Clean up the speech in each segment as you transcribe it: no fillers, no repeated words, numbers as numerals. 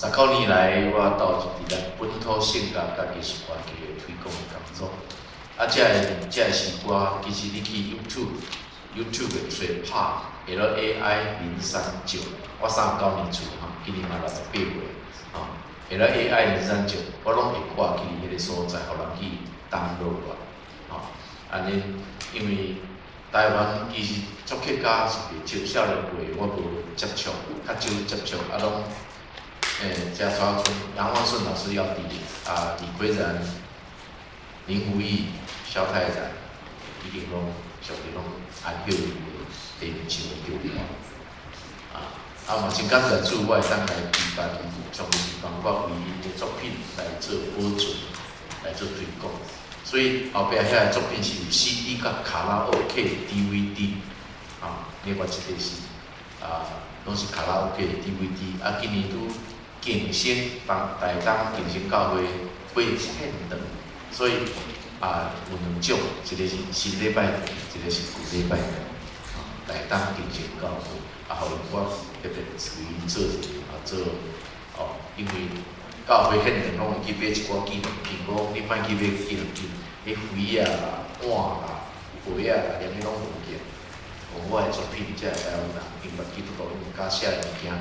19年来，我到伫咱本土性格甲艺术歌剧的推广的工作。这是我其实你去 YouTube 的找拍 LAI 039，我39年出吼，今年嘛68岁吼。LAI 039，我拢会挂去迄个所在，互人去download落吼。安尼，因为台湾其实作曲家是袂少，少年辈我无接触，较少接触，拢嘉川村杨万顺老师要弟李奎然、林福义、萧泰然，已经拢属于拢按休伊的第二首的休嘛真感谢主，我会当来举办从我为因的作品来做保存，来做推广。所以后壁遐个作品是 CD 甲卡拉 OK DVD 另外一个是拢是卡拉 OK DVD。今年拄竞争台东竞争教会会献长，所以有两种，一个是新礼拜，一个是旧礼拜。台东竞争教会互我特别属于做因为教会献长拢会去买一寡纪念品，你莫去买纪念品，迄灰碗杯连迄拢无见。我的作品才会使有人明白基督徒用加写的物件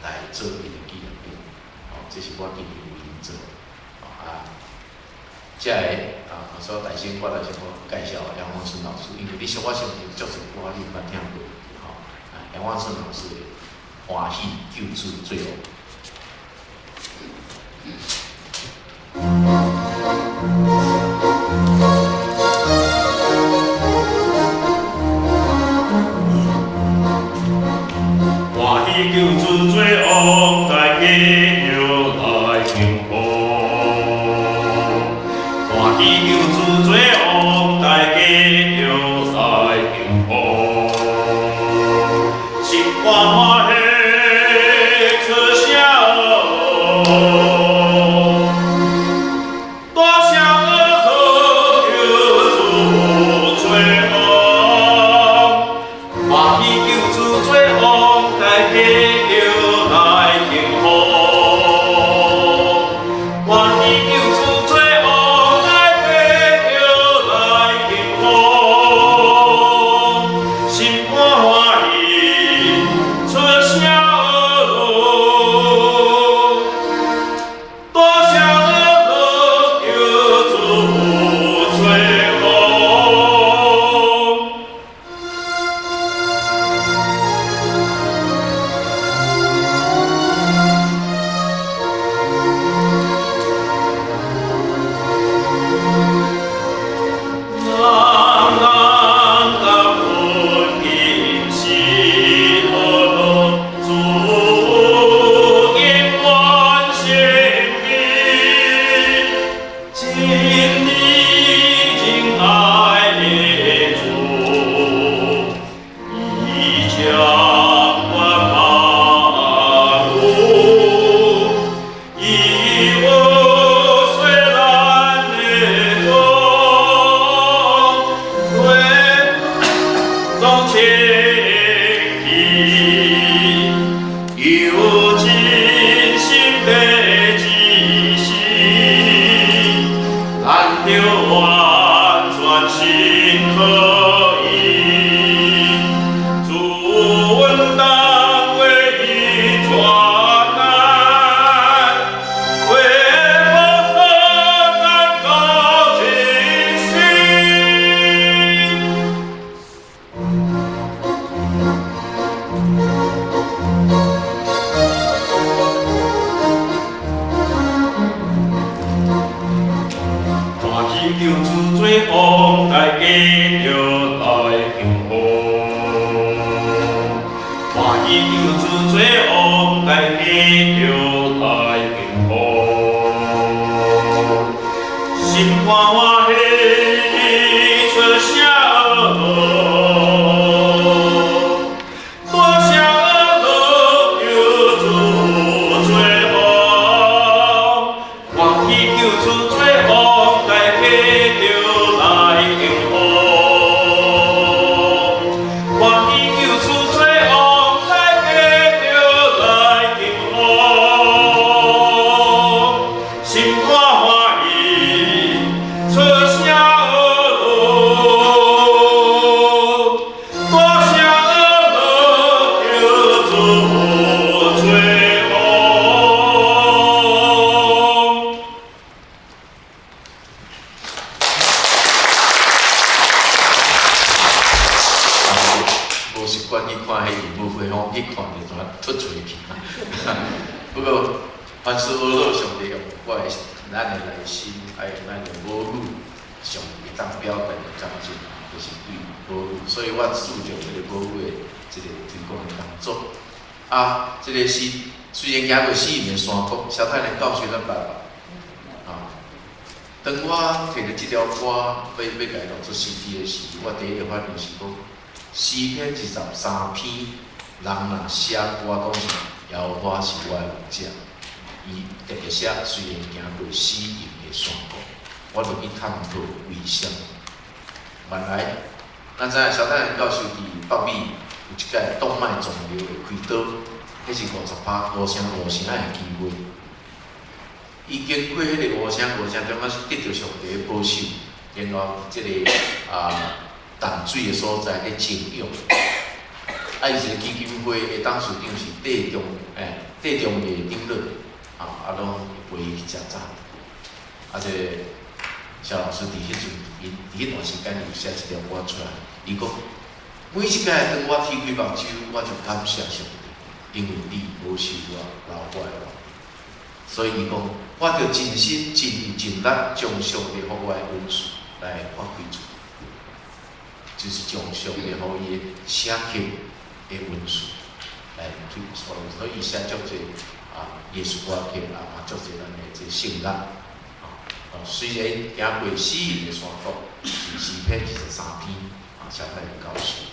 来做伊的纪念品。这是我今年有因做这个所以大先我来先介绍杨万顺老师，因为你我相信足侪歌你捌听过杨万顺老师的《欢喜救主最后》。欢喜救主最后，大家又来庆贺。欢喜救主最后，大家又来庆贺。心欢欢喜。过凡是学老上帝用我的咱的内心，爱用咱的母语，上会当表达的感情，就是对母语。所以我注重这个母语的这个推广的工作。啊，这个是虽然行过4年山谷，小太阳教训咱爸爸。当我摕着这条歌要甲伊录出 CD 的时，我第一个反应是讲，诗篇23篇，人若写歌拢是摇花是我的梦想。伊特别写虽然行过死荫的山谷，我就去探讨为什么。原来，咱知影小太阳教授伫北美有一届动脉肿瘤的开刀，迄是50%5成的机会。伊经过迄个5成，中间是得到上帝的保守，然后即个淡水的所在咧静养。伊一个基金会的董事长是戴中业长老，拢陪伊去食早。这肖老师伫迄阵，伫迄段时间就写一条歌出来，伊讲每一届当我天开目睭，我就感谢上帝，因为你保守我留我的。所以伊讲，我着尽心尽意尽力，将上帝予我的恩赐来发挥出，就是将上帝予伊的写刻的恩赐来推出。所以写足侪耶稣歌曲嘛足侪咱的这圣乐。虽然行过死荫的山谷，是诗篇23篇小太阳教授。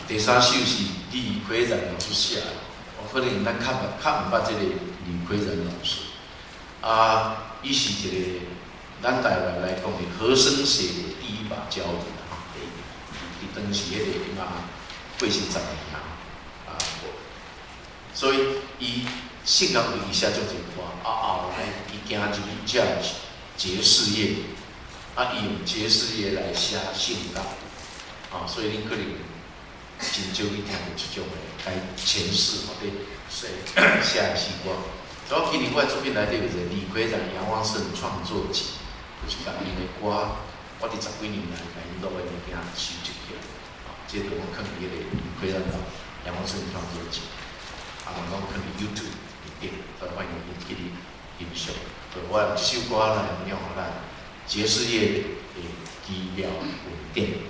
第三首是李奎然老师写的，可能咱较毋捌这个李奎然老师。伊是一个咱台湾来讲，和声协的第一把交椅啊，伫当时迄个80、80年啊，所以伊性格伊写足侪歌，后来伊行入去这爵士乐，伊用爵士乐来写性格，所以恁可能真少去听过这种的前世或者写的诗歌。主要今年我的作品内底有一个李逵在杨旺盛创作集，就是把因的歌，我伫10几年来把因录的物件收集起来，这个我放伫迄个李逵在杨旺盛创作集，我放伫 YouTube 里顶，欢迎你去欣赏。我这首歌来用咱爵士乐的基调稳定。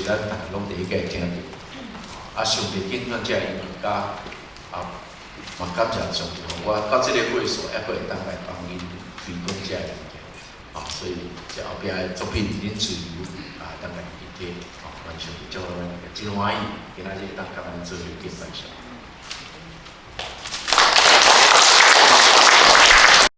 咱大家拢第一届听到，上帝敬仰这音乐家，嘛感谢上帝，我到这个会所还会当来帮恁推广这物件，所以这后壁的作品恁自由当来去听，完全就真欢喜，今仔日当甲咱做伙敬拜上。